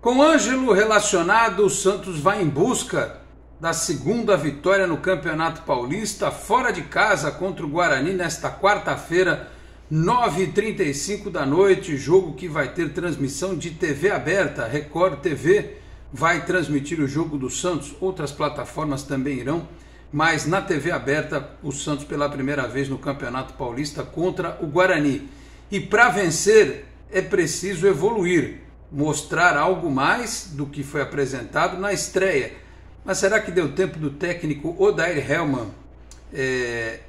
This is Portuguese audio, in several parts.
Com Ângelo relacionado, o Santos vai em busca da segunda vitória no Campeonato Paulista, fora de casa contra o Guarani nesta quarta-feira, 9h35 da noite, jogo que vai ter transmissão de TV aberta. Record TV vai transmitir o jogo do Santos, outras plataformas também irão, mas na TV aberta o Santos pela primeira vez no Campeonato Paulista contra o Guarani. E para vencer é preciso evoluir, mostrar algo mais do que foi apresentado na estreia. Mas será que deu tempo do técnico Odair Hellmann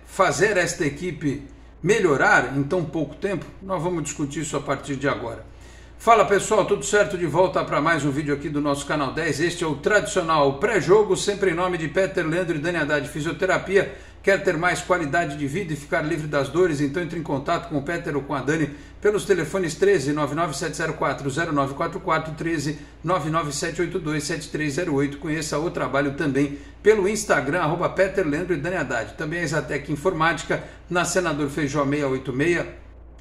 fazer esta equipe melhorar em tão pouco tempo? Nós vamos discutir isso a partir de agora. Fala pessoal, tudo certo? De volta para mais um vídeo aqui do nosso canal 10. Este é o tradicional pré-jogo, sempre em nome de Peter Leandro e Dani Haddad Fisioterapia. Quer ter mais qualidade de vida e ficar livre das dores? Então entre em contato com o Peter ou com a Dani pelos telefones 13 99704 0944, 13 99782 7308. Conheça o trabalho também pelo Instagram, @Peter Leandro e Dani Haddad. Também a Exatec Informática, na Senador Feijó 686,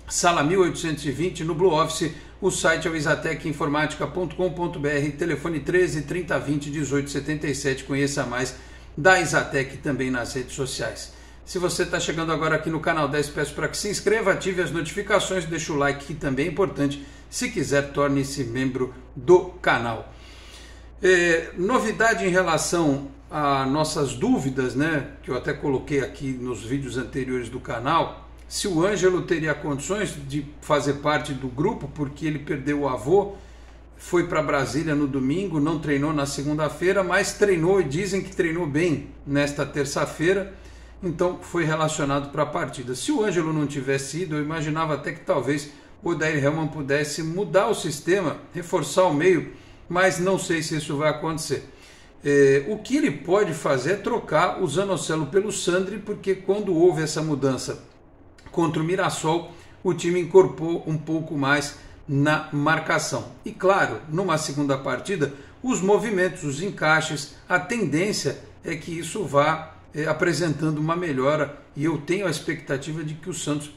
sala 1820, no Blue Office. O site é o exatecinformatica.com.br, telefone 13 3020 1877. Conheça mais da Exatec também nas redes sociais. Se você está chegando agora aqui no canal 10, peço para que se inscreva, ative as notificações, deixe o like que também é importante. Se quiser, torne-se membro do canal. Novidade em relação a nossas dúvidas, né, que eu até coloquei aqui nos vídeos anteriores do canal, se o Ângelo teria condições de fazer parte do grupo, porque ele perdeu o avô, foi para Brasília no domingo, não treinou na segunda-feira, mas treinou e dizem que treinou bem nesta terça-feira, então foi relacionado para a partida. Se o Ângelo não tivesse ido, eu imaginava até que talvez o Odair Hellmann pudesse mudar o sistema, reforçar o meio, mas não sei se isso vai acontecer. O que ele pode fazer é trocar o Zanocelo pelo Sandri, porque quando houve essa mudança contra o Mirassol, o time incorporou um pouco mais na marcação. E claro, numa segunda partida, os movimentos, os encaixes, a tendência é que isso vá apresentando uma melhora, e eu tenho a expectativa de que o Santos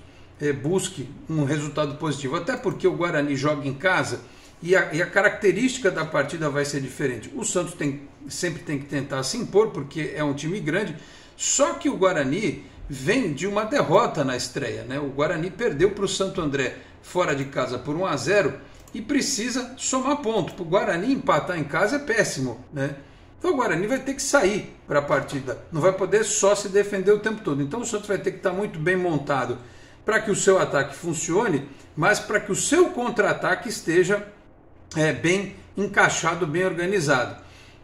busque um resultado positivo, até porque o Guarani joga em casa e a característica da partida vai ser diferente. O Santos sempre tem que tentar se impor, porque é um time grande, só que o Guarani vem de uma derrota na estreia, né? O Guarani perdeu para o Santo André fora de casa por 1-0 e precisa somar ponto. Para o Guarani empatar em casa é péssimo, né? Então o Guarani vai ter que sair para a partida, não vai poder só se defender o tempo todo. Então o Santos vai ter que estar muito bem montado para que o seu ataque funcione, mas para que o seu contra-ataque esteja bem encaixado, bem organizado.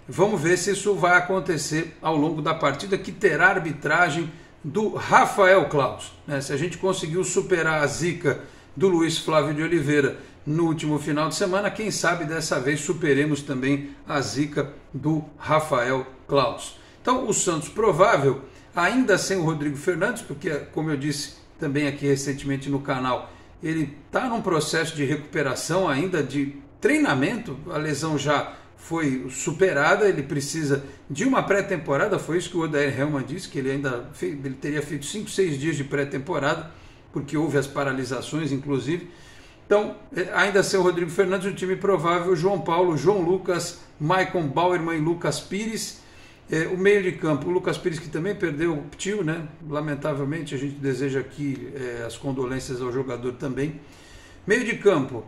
Vamos ver se isso vai acontecer ao longo da partida, que terá arbitragem do Rafael Claus, né? Se a gente conseguiu superar a zica do Luiz Flávio de Oliveira no último final de semana, quem sabe dessa vez superemos também a zica do Rafael Claus. Então o Santos provável, ainda sem o Rodrigo Fernandes, porque como eu disse também aqui recentemente no canal, ele está num processo de recuperação ainda, de treinamento, a lesão já foi superada, ele precisa de uma pré-temporada, foi isso que o Odair Hellmann disse, que ele teria feito 5, 6 dias de pré-temporada, porque houve as paralisações, inclusive. Então, ainda sem o Rodrigo Fernandes, o time provável: João Paulo, João Lucas, Maicon Bauerman e Lucas Pires. O meio de campo, o Lucas Pires, que também perdeu o tio, né? Lamentavelmente, a gente deseja aqui as condolências ao jogador também. Meio de campo: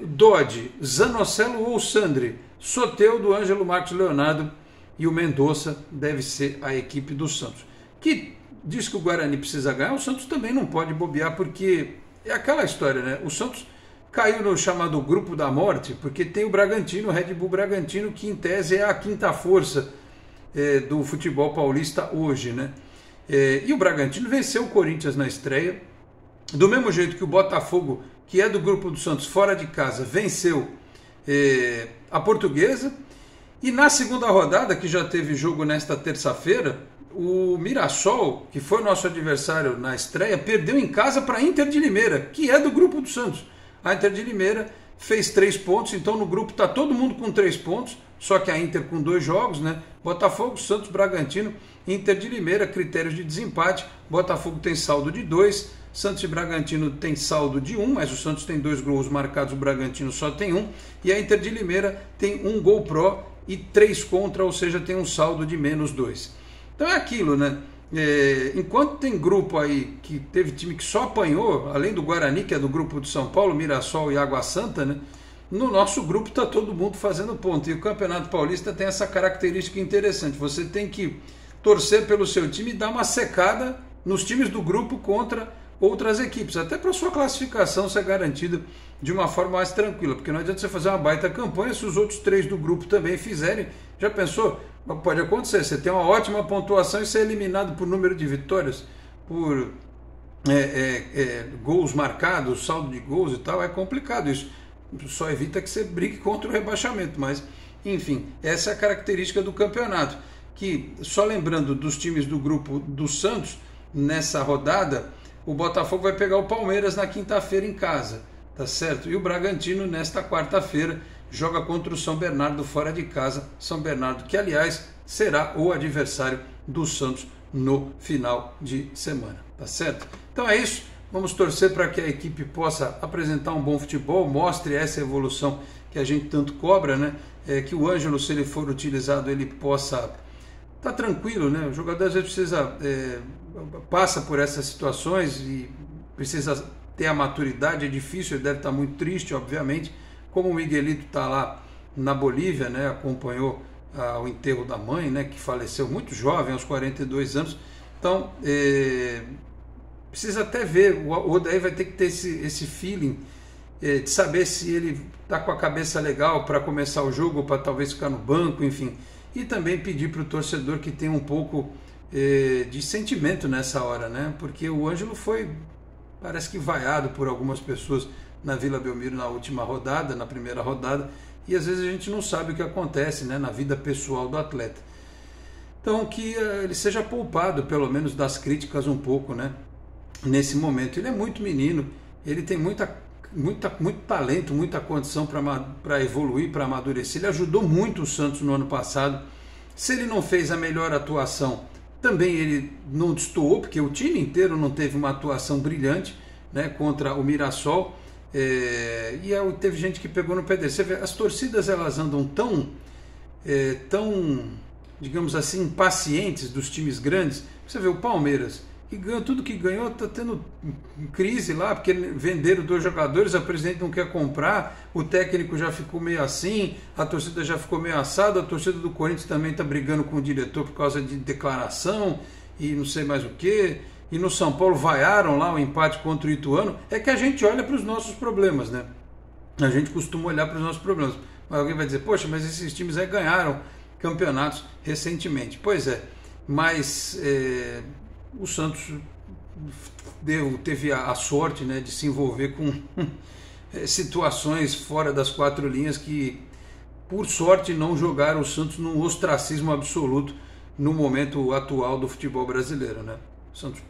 Dodge, Zanocelo ou Sandri, Soteldo, Ângelo, Marcos Leonardo, e o Mendonça deve ser a equipe do Santos, que diz que o Guarani precisa ganhar. O Santos também não pode bobear, porque é aquela história, né? O Santos caiu no chamado grupo da morte, porque tem o Bragantino, o Red Bull Bragantino, que em tese é a quinta força do futebol paulista hoje, né? E o Bragantino venceu o Corinthians na estreia, do mesmo jeito que o Botafogo, que é do grupo do Santos, fora de casa, venceu a Portuguesa. E na segunda rodada, que já teve jogo nesta terça-feira, o Mirassol, que foi nosso adversário na estreia, perdeu em casa para a Inter de Limeira, que é do grupo do Santos. A Inter de Limeira fez 3 pontos, então no grupo está todo mundo com 3 pontos, só que a Inter com 2 jogos, né? Botafogo, Santos, Bragantino, Inter de Limeira, critérios de desempate. Botafogo tem saldo de 2, Santos e Bragantino tem saldo de 1, mas o Santos tem 2 gols marcados, o Bragantino só tem 1. E a Inter de Limeira tem 1 gol pró e 3 contra, ou seja, tem um saldo de -2. Então é aquilo, né? Enquanto tem grupo aí que teve time que só apanhou, além do Guarani, que é do grupo de São Paulo, Mirassol e Água Santa, né? No nosso grupo está todo mundo fazendo ponto. E o Campeonato Paulista tem essa característica interessante. Você tem que torcer pelo seu time e dar uma secada nos times do grupo contra outras equipes, até para sua classificação ser garantida de uma forma mais tranquila, porque não adianta você fazer uma baita campanha se os outros 3 do grupo também fizerem. Já pensou? Pode acontecer, você tem uma ótima pontuação e ser eliminado por número de vitórias, por gols marcados, saldo de gols e tal, é complicado isso. Só evita que você brigue contra o rebaixamento, mas enfim, essa é a característica do campeonato, que só lembrando dos times do grupo do Santos, nessa rodada, o Botafogo vai pegar o Palmeiras na quinta-feira em casa, tá certo? E o Bragantino nesta quarta-feira joga contra o São Bernardo fora de casa, São Bernardo que aliás será o adversário do Santos no final de semana, tá certo? Então é isso, vamos torcer para que a equipe possa apresentar um bom futebol, mostre essa evolução que a gente tanto cobra, né? Que o Ângelo, se ele for utilizado, ele possa estar tranquilo, né? O jogador às vezes passa por essas situações e precisa ter a maturidade, é difícil, ele deve estar muito triste, obviamente, como o Miguelito está lá na Bolívia, né? Acompanhou o enterro da mãe, né? Que faleceu muito jovem, aos 42 anos, então precisa até ver, o Odair vai ter que ter esse feeling de saber se ele está com a cabeça legal para começar o jogo ou para talvez ficar no banco, enfim, e também pedir para o torcedor que tenha um pouco de sentimento nessa hora, né? Porque o Ângelo foi, parece que vaiado por algumas pessoas na Vila Belmiro na última rodada, na primeira rodada, e às vezes a gente não sabe o que acontece, né, na vida pessoal do atleta. Então que ele seja poupado pelo menos das críticas um pouco, né, nesse momento. Ele é muito menino, ele tem muito talento, muita condição para evoluir, para amadurecer. Ele ajudou muito o Santos no ano passado. Se ele não fez a melhor atuação, também ele não destoou, porque o time inteiro não teve uma atuação brilhante, né, contra o Mirassol. E teve gente que pegou no pé dele. Você vê, as torcidas elas andam tão, digamos assim, impacientes dos times grandes. Você vê o Palmeiras, que ganhou tudo que ganhou, está tendo crise lá, porque venderam 2 jogadores, a presidente não quer comprar, o técnico já ficou meio assim, a torcida já ficou meio assada, a torcida do Corinthians também está brigando com o diretor por causa de declaração e não sei mais o que. E no São Paulo vaiaram lá o empate contra o Ituano. É que a gente olha para os nossos problemas, né? A gente costuma olhar para os nossos problemas. Mas alguém vai dizer, poxa, mas esses times aí ganharam campeonatos recentemente. Pois é, mas o Santos teve a sorte, né, de se envolver com situações fora das 4 linhas que, por sorte, não jogaram o Santos num ostracismo absoluto no momento atual do futebol brasileiro, né? O Santos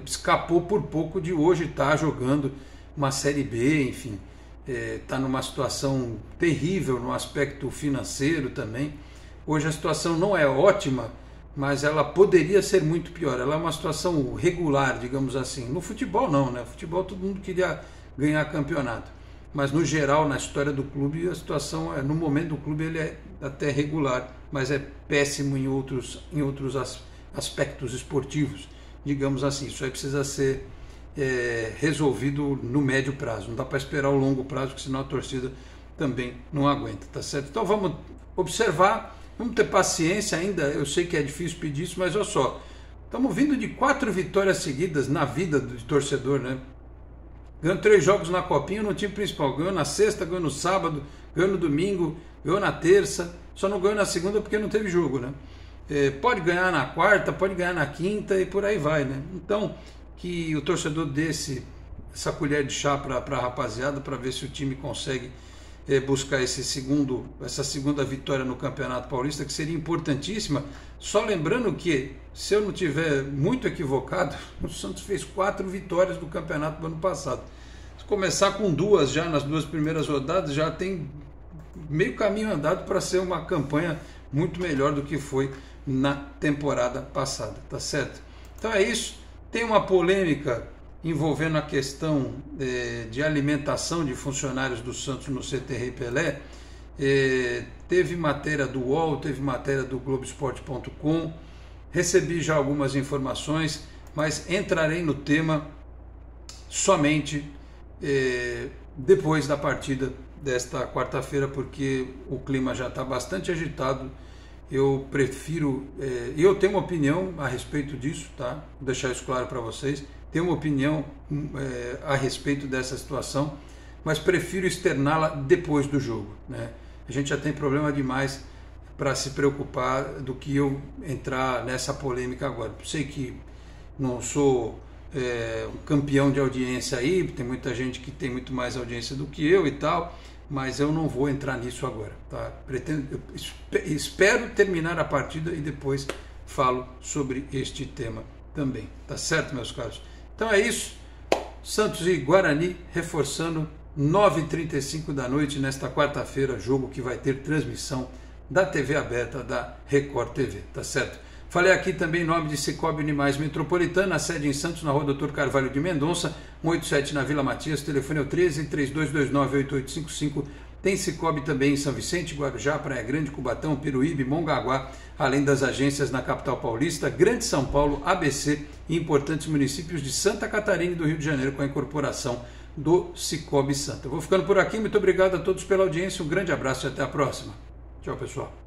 escapou por pouco de hoje estar jogando uma Série B, enfim, está numa situação terrível no aspecto financeiro também. Hoje a situação não é ótima, mas ela poderia ser muito pior. Ela é uma situação regular, digamos assim. No futebol não, né? No futebol todo mundo queria ganhar campeonato, mas no geral, na história do clube, a situação no momento do clube ele é até regular, mas é péssimo em outros aspectos esportivos, digamos assim. Isso aí precisa ser resolvido no médio prazo, não dá para esperar o longo prazo, porque senão a torcida também não aguenta, tá certo? Então vamos observar, vamos ter paciência ainda. Eu sei que é difícil pedir isso, mas olha só, estamos vindo de 4 vitórias seguidas na vida do torcedor, né? Ganhou 3 jogos na Copinha no time principal, ganhou na sexta, ganhou no sábado, ganhou no domingo, ganhou na terça, só não ganhou na segunda porque não teve jogo, né? Pode ganhar na quarta, pode ganhar na quinta e por aí vai, né? Então, que o torcedor desse essa colher de chá para a rapaziada, para ver se o time consegue buscar essa segunda vitória no Campeonato Paulista, que seria importantíssima. Só lembrando que, se eu não estiver muito equivocado, o Santos fez 4 vitórias do campeonato do ano passado. Se começar com 2 já nas 2 primeiras rodadas, já tem meio caminho andado para ser uma campanha muito melhor do que foi na temporada passada, tá certo? Então é isso. Tem uma polêmica envolvendo a questão de alimentação de funcionários do Santos no CT Rei Pelé. Teve matéria do UOL, teve matéria do Globoesporte.com, recebi já algumas informações, mas entrarei no tema somente depois da partida desta quarta-feira, porque o clima já está bastante agitado. Eu prefiro, eu tenho uma opinião a respeito disso, tá? Vou deixar isso claro para vocês, tenho uma opinião a respeito dessa situação, mas prefiro externá-la depois do jogo, né? A gente já tem problema demais para se preocupar do que eu entrar nessa polêmica agora. Sei que não sou um campeão de audiência aí, tem muita gente que tem muito mais audiência do que eu e tal, mas eu não vou entrar nisso agora, tá? Espero terminar a partida e depois falo sobre este tema também, tá certo, meus caros? Então é isso, Santos e Guarani reforçando 9h35 da noite nesta quarta-feira, jogo que vai ter transmissão da TV aberta da Record TV, tá certo? Falei aqui também em nome de Cicobi Unimais Metropolitana, a sede em Santos, na rua Dr. Carvalho de Mendonça, 187 na Vila Matias, telefone é o 13-3229-8855. Tem Cicobi também em São Vicente, Guarujá, Praia Grande, Cubatão, Peruíbe, Mongaguá, além das agências na capital paulista, Grande São Paulo, ABC e importantes municípios de Santa Catarina e do Rio de Janeiro com a incorporação do Cicobi Santa. Eu vou ficando por aqui, muito obrigado a todos pela audiência, um grande abraço e até a próxima. Tchau, pessoal.